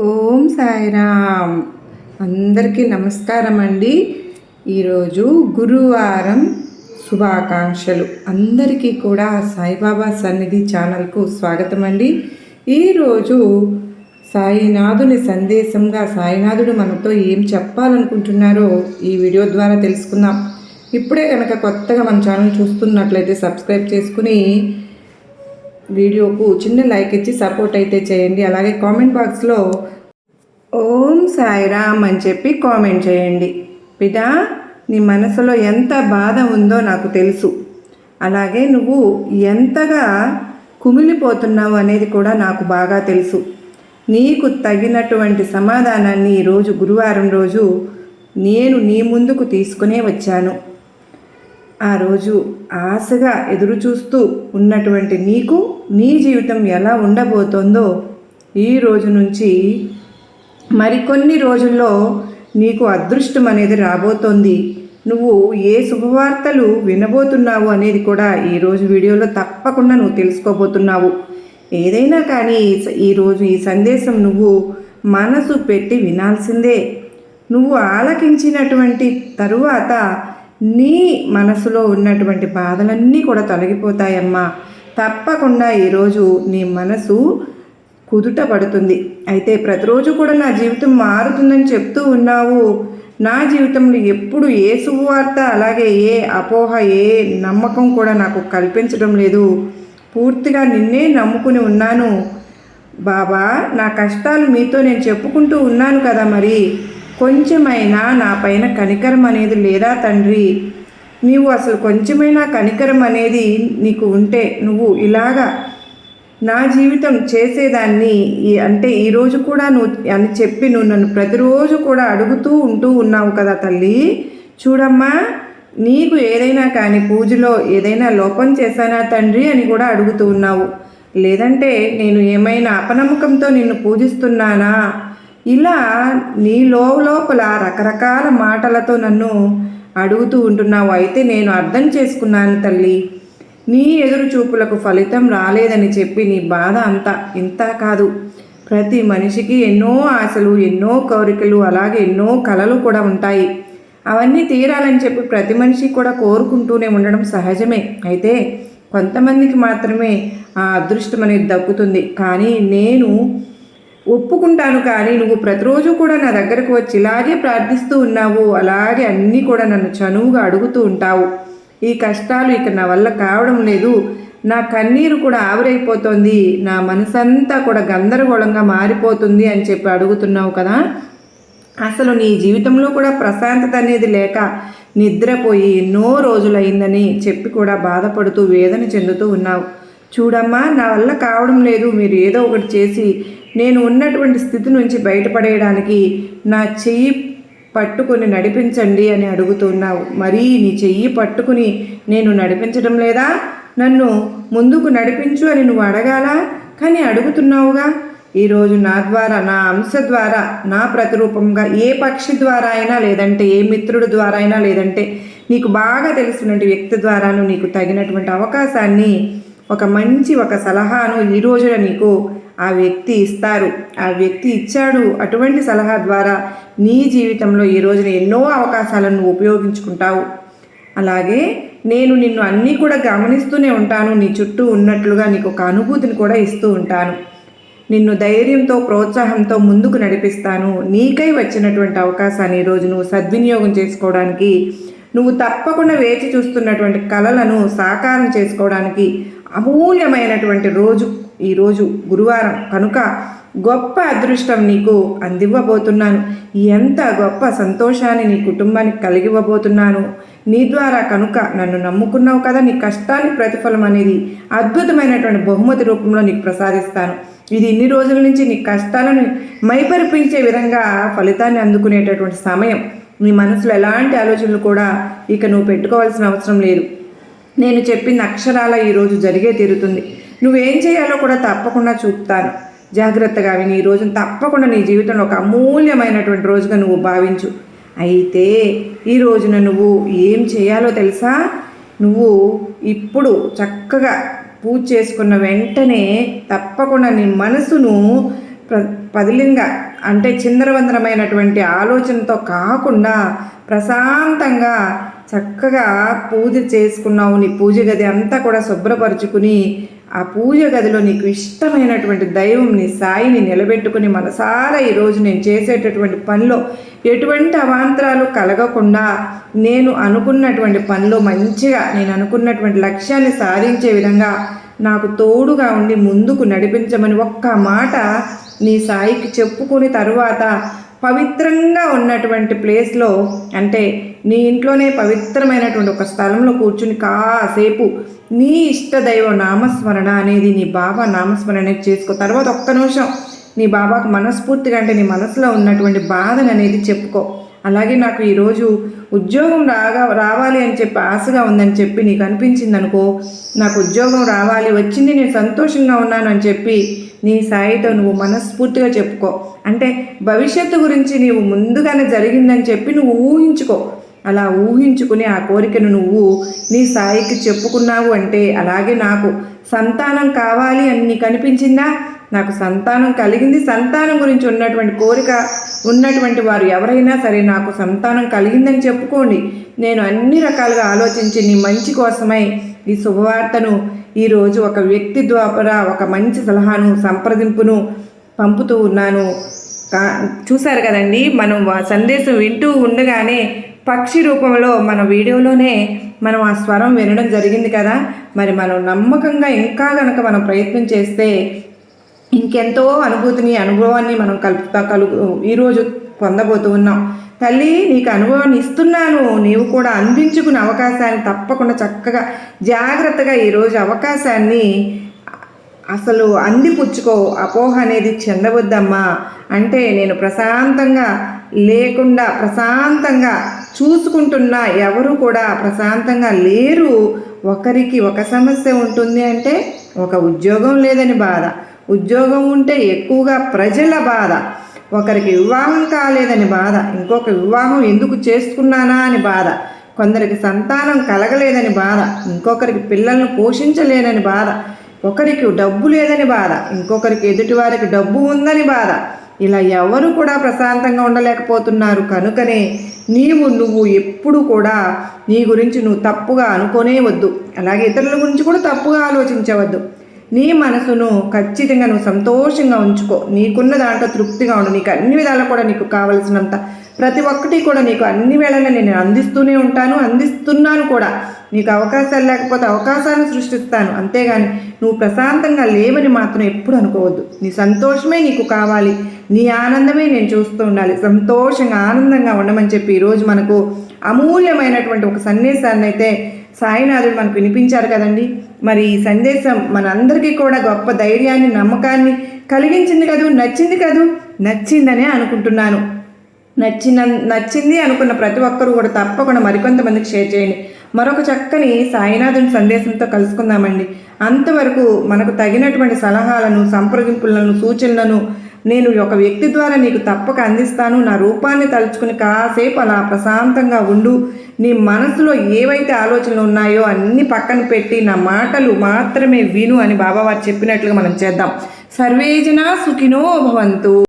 ఓం సాయిరామ్. అందరికీ నమస్కారం అండి. ఈరోజు గురువారం శుభాకాంక్షలు. అందరికీ కూడా సాయిబాబా సన్నిధి ఛానల్కు స్వాగతం అండి. ఈరోజు సాయినాథుని సందేశంగా సాయినాథుడు మనతో ఏం చెప్పాలనుకుంటున్నారో ఈ వీడియో ద్వారా తెలుసుకుందాం. ఇప్పుడే కనుక కొత్తగా మన ఛానల్ చూస్తున్నట్లయితే సబ్స్క్రైబ్ చేసుకుని వీడియోకు చిన్న లైక్ ఇచ్చి సపోర్ట్ అయితే చేయండి. అలాగే కామెంట్ బాక్స్లో ఓం సాయిరామ్ అని చెప్పి కామెంట్ చేయండి. బిడ్డా, నీ మనసులో ఎంత బాధ ఉందో నాకు తెలుసు. అలాగే నువ్వు ఎంతగా కుమిలిపోతున్నావు అనేది కూడా నాకు బాగా తెలుసు. నీకు తగినటువంటి సమాధానాన్ని ఈరోజు గురువారం రోజు నేను నీ ముందుకు తీసుకునే వచ్చాను. ఆ రోజు ఆశగా ఎదురు చూస్తూ ఉన్నటువంటి నీకు నీ జీవితం ఎలా ఉండబోతోందో ఈ రోజు నుంచి మరికొన్ని రోజుల్లో నీకు అదృష్టం అనేది రాబోతోంది. నువ్వు ఏ శుభవార్తలు వినబోతున్నావు అనేది కూడా ఈరోజు వీడియోలో తప్పకుండా నువ్వు తెలుసుకోబోతున్నావు. ఏదైనా కానీ ఈరోజు ఈ సందేశం నువ్వు మనసు పెట్టి వినాల్సిందే. నువ్వు ఆలకించినటువంటి తరువాత నీ మనసులో ఉన్నటువంటి బాధలన్నీ కూడా తొలగిపోతాయమ్మా. తప్పకుండా ఈరోజు నీ మనసు కుదుట పడుతుంది. అయితే ప్రతిరోజు కూడా నా జీవితం మారుతుందని చెప్తూ ఉన్నావు. నా జీవితంలో ఎప్పుడు ఏ శుభవార్త అలాగే ఏ అపోహ ఏ నమ్మకం కూడా నాకు కల్పించడం లేదు. పూర్తిగా నిన్నే నమ్ముకుని ఉన్నాను బాబా. నా కష్టాలు మీతో నేను చెప్పుకుంటూ ఉన్నాను కదా, మరి కొంచెమైనా నా పైన కనికరం అనేది లేదా తండ్రి? నీవు అసలు కొంచెమైనా కనికరం అనేది నీకు ఉంటే నువ్వు ఇలాగా నా జీవితం చేసేదాన్ని. అంటే ఈరోజు కూడా నువ్వు అని చెప్పి నువ్వు నన్ను ప్రతిరోజు కూడా అడుగుతూ ఉంటూ ఉన్నావు కదా తల్లి. చూడమ్మా, నీకు ఏదైనా కానీ పూజలో ఏదైనా లోపం చేశానా తండ్రి అని కూడా అడుగుతూ ఉన్నావు. లేదంటే నేను ఏమైనా అపనమ్మకంతో నిన్ను పూజిస్తున్నానా? ఇలా నీ లోపల రకరకాల మాటలతో నన్ను అడుగుతూ ఉంటున్నావు. అయితే నేను అర్థం చేసుకున్నాను తల్లి. నీ ఎదురు చూపులకు ఫలితం రాలేదని చెప్పి నీ బాధ అంతా ఇంత కాదు. ప్రతి మనిషికి ఎన్నో ఆశలు, ఎన్నో కోరికలు, అలాగే ఎన్నో కలలు కూడా ఉంటాయి. అవన్నీ తీరాలని చెప్పి ప్రతి మనిషి కూడా కోరుకుంటూనే ఉండడం సహజమే. అయితే కొంతమందికి మాత్రమే ఆ అదృష్టం అనేది దక్కుతుంది. కానీ నేను ఒప్పుకుంటాను. కానీ నువ్వు ప్రతిరోజు కూడా నా దగ్గరకు వచ్చి ఇలాగే ప్రార్థిస్తూ ఉన్నావు. అలాగే అన్నీ కూడా నన్ను చనువుగా అడుగుతూ ఉంటావు. ఈ కష్టాలు ఇక నా వల్ల కావడం లేదు, నా కన్నీరు కూడా ఆవిరైపోతుంది, నా మనసంతా కూడా గందరగోళంగా మారిపోతుంది అని చెప్పి అడుగుతున్నావు కదా. అసలు నీ జీవితంలో కూడా ప్రశాంతత అనేది లేక నిద్రపోయి ఎన్నో రోజులైందని చెప్పి కూడా బాధపడుతూ వేదన చెందుతూ ఉన్నావు. చూడమ్మా, నా వల్ల కావడం లేదు, మీరు ఏదో ఒకటి చేసి నేను ఉన్నటువంటి స్థితి నుంచి బయటపడేయడానికి నా చెయ్యి పట్టుకుని నడిపించండి అని అడుగుతున్నావు. మరి నీ చెయ్యి పట్టుకుని నేను నడిపించడం లేదా? నన్ను ముందుకు నడిపించు అని నువ్వు అడగాలా? కానీ అడుగుతున్నావుగా. ఈరోజు నా ద్వారా, నా అంశ ద్వారా, నా ప్రతిరూపంగా ఏ పక్షి ద్వారా అయినా, లేదంటే ఏ మిత్రుడి ద్వారా అయినా, లేదంటే నీకు బాగా తెలిసినటువంటి వ్యక్తి ద్వారాను నీకు తగినటువంటి అవకాశాన్ని, ఒక సలహాను ఈ రోజున నీకు ఆ వ్యక్తి ఇస్తారు. ఆ వ్యక్తి ఇచ్చాడు. అటువంటి సలహా ద్వారా నీ జీవితంలో ఈ రోజున ఎన్నో అవకాశాలను నువ్వు ఉపయోగించుకుంటావు. అలాగే నేను నిన్ను అన్నీ కూడా గమనిస్తూనే ఉంటాను. నీ చుట్టూ ఉన్నట్లుగా నీకు ఒక అనుభూతిని కూడా ఇస్తూ ఉంటాను. నిన్ను ధైర్యంతో, ప్రోత్సాహంతో ముందుకు నడిపిస్తాను. నీకై వచ్చినటువంటి అవకాశాన్ని ఈరోజు నువ్వు సద్వినియోగం చేసుకోవడానికి, నువ్వు తప్పకుండా వేచి చూస్తున్నటువంటి కలలను సాకారం చేసుకోవడానికి అమూల్యమైనటువంటి రోజు ఈరోజు గురువారం కనుక గొప్ప అదృష్టం నీకు అందివ్వబోతున్నాను. ఎంత గొప్ప సంతోషాన్ని నీ కుటుంబానికి కలిగివ్వబోతున్నాను నీ ద్వారా. కనుక నన్ను నమ్ముకున్నావు కదా, నీ కష్టానికి ప్రతిఫలం అనేది అద్భుతమైనటువంటి బహుమతి రూపంలో నీకు ప్రసాదిస్తాను. ఇది ఇన్ని రోజుల నుంచి నీ కష్టాలను మైపరిపించే విధంగా ఫలితాన్ని అందుకునేటటువంటి సమయం. నీ మనసులో ఎలాంటి ఆలోచనలు కూడా ఇక నువ్వు పెట్టుకోవాల్సిన అవసరం లేదు. నేను చెప్పిన అక్షరాల ఈరోజు జరిగే తీరుతుంది. నువ్వేం చేయాలో కూడా తప్పకుండా చూపుతాను. జాగ్రత్తగా విని ఈ రోజును తప్పకుండా నీ జీవితంలో ఒక అమూల్యమైనటువంటి రోజుగా నువ్వు భావించు. అయితే ఈ రోజున నువ్వు ఏం చేయాలో తెలుసా? నువ్వు ఇప్పుడు చక్కగా పూజ చేసుకున్న వెంటనే తప్పకుండా నీ మనసును పదిలంగా అంటే చిందరవందరమైనటువంటి ఆలోచనతో కాకుండా ప్రశాంతంగా చక్కగా పూజ చేసుకున్నావు. నీ పూజ గది అంతా కూడా శుభ్రపరుచుకుని ఆ పూజ గదిలో నీకు ఇష్టమైనటువంటి దైవం నీ సాయిని నిలబెట్టుకుని మనసారా ఈరోజు నేను చేసేటటువంటి పనిలో ఎటువంటి అవాంతరాలు కలగకుండా నేను అనుకున్నటువంటి పనిలో మంచిగా నేను అనుకున్నటువంటి లక్ష్యాన్ని సాధించే విధంగా నాకు తోడుగా ఉండి ముందుకు నడిపించమని ఒక్క మాట నీ సాయికి చెప్పుకుని తరువాత పవిత్రంగా ఉన్నటువంటి ప్లేస్లో అంటే నీ ఇంట్లోనే పవిత్రమైనటువంటి ఒక స్థలంలో కూర్చుని కాసేపు నీ ఇష్టదైవ నామస్మరణ అనేది నీ బాబా నామస్మరణ అనేది చేసుకో. తర్వాత ఒక్క నిమిషం నీ బాబాకు మనస్ఫూర్తిగా అంటే నీ మనసులో ఉన్నటువంటి బాధను అనేది చెప్పుకో. అలాగే నాకు ఈరోజు ఉద్యోగం రావాలి అని చెప్పి ఆశగా ఉందని చెప్పి నీకు అనిపించింది అనుకో, నాకు ఉద్యోగం రావాలి వచ్చింది నేను సంతోషంగా ఉన్నాను అని చెప్పి నీ సాయితో నువ్వు మనస్ఫూర్తిగా చెప్పుకో. అంటే భవిష్యత్తు గురించి నీవు ముందుగానే జరిగిందని చెప్పి నువ్వు ఊహించుకో. అలా ఊహించుకుని ఆ కోరికను నువ్వు నీ సాయికి చెప్పుకున్నావు అంటే అలాగే నాకు సంతానం కావాలి అని నీకు అనిపించిందా, నాకు సంతానం కలిగింది, సంతానం గురించి ఉన్నటువంటి కోరిక ఉన్నటువంటి వారు ఎవరైనా సరే నాకు సంతానం కలిగిందని చెప్పుకోండి. నేను అన్ని రకాలుగా ఆలోచించి నీ మంచి కోసమై ఈ శుభవార్తను ఈరోజు ఒక వ్యక్తి ద్వారా ఒక మంచి సలహాను సంప్రదింపును పంపుతూ ఉన్నాను. చూశారు కదండి, మనం సందేశం వింటూ ఉండగానే పక్షి రూపంలో మన వీడియోలోనే మనం ఆ స్వరం వినడం జరిగింది కదా. మరి మనం నమ్మకంగా ఇంకా గనక మనం ప్రయత్నం చేస్తే ఇంకెంతో అనుభవాన్ని మనం ఈరోజు పొందబోతూ ఉన్నాం. తల్లి నీకు అనుభవాన్ని ఇస్తున్నాను, నీవు కూడా అందించుకునే అవకాశాన్ని తప్పకుండా చక్కగా జాగ్రత్తగా ఈరోజు అవకాశాన్ని అసలు అందిపుచ్చుకో. అపోహ అనేది చెందవద్దమ్మా. అంటే నేను ప్రశాంతంగా లేకుండా ప్రశాంతంగా చూసుకుంటున్నా, ఎవరు కూడా ప్రశాంతంగా లేరు. ఒకరికి ఒక సమస్య ఉంటుంది అంటే ఒక ఉద్యోగం లేదని బాధ, ఉద్యోగం ఉంటే ఎక్కువగా ప్రజల బాధ, ఒకరికి వివాహం కాలేదని బాధ, ఇంకొక వివాహం ఎందుకు చేసుకున్నానా అని బాధ, కొందరికి సంతానం కలగలేదని బాధ, ఇంకొకరికి పిల్లలను పోషించలేనని బాధ, ఒకరికి డబ్బు లేదని బాధ, ఇంకొకరికి ఎదుటివారికి డబ్బు ఉందని బాధ. ఇలా ఎవరు కూడా ప్రశాంతంగా ఉండలేకపోతున్నారు. కనుకనే నువ్వు ఎప్పుడు కూడా నీ గురించి నువ్వు తప్పుగా అనుకోనే వద్దు. అలాగే ఇతరుల గురించి కూడా తప్పుగా ఆలోచించవద్దు. నీ మనసును ఖచ్చితంగా నువ్వు సంతోషంగా ఉంచుకో. నీకున్న దాంట్లో తృప్తిగా ఉండు. నీకు అన్ని విధాలు కూడా నీకు కావలసినంత ప్రతి ఒక్కటి కూడా నీకు అన్ని వేళలా నేను అందిస్తూనే ఉంటాను, అందిస్తున్నాను కూడా. నీకు అవకాశాలు లేకపోతే అవకాశాలను సృష్టిస్తాను. అంతేగాని నువ్వు ప్రశాంతంగా లేవని మాత్రం ఎప్పుడు అనుకోవద్దు. నీ సంతోషమే నీకు కావాలి, నీ ఆనందమే నేను చూస్తూ ఉండాలి. సంతోషంగా ఆనందంగా ఉండమని చెప్పి ఈరోజు మనకు అమూల్యమైనటువంటి ఒక సందేశాన్ని అయితే సాయినాథుడు మనకు వినిపించారు కదండి. మరి ఈ సందేశం మనందరికీ కూడా గొప్ప ధైర్యాన్ని నమ్మకాన్ని కలిగించింది కదూ, నచ్చింది కదూ, నచ్చిందనే అనుకుంటున్నాను. నచ్చింది అనుకున్న ప్రతి ఒక్కరూ కూడా తప్పకుండా మరికొంతమందికి షేర్ చేయండి. మరొక చక్కని సాయినాథుని సందేశంతో కలుసుకుందామండి. అంతవరకు మనకు తగినటువంటి సలహాలను, సంప్రదింపులను, సూచనలను నేను ఒక వ్యక్తి ద్వారా నీకు తప్పక అందిస్తాను. నా రూపాన్ని తలుచుకుని కాసేపు అలా ప్రశాంతంగా ఉండు. నీ మనసులో ఏవైతే ఆలోచనలు ఉన్నాయో అన్నీ పక్కన పెట్టి నా మాటలు మాత్రమే విను అని బాబావారు చెప్పినట్లుగా మనం చేద్దాం. సర్వేజన సుఖినో భవంతు.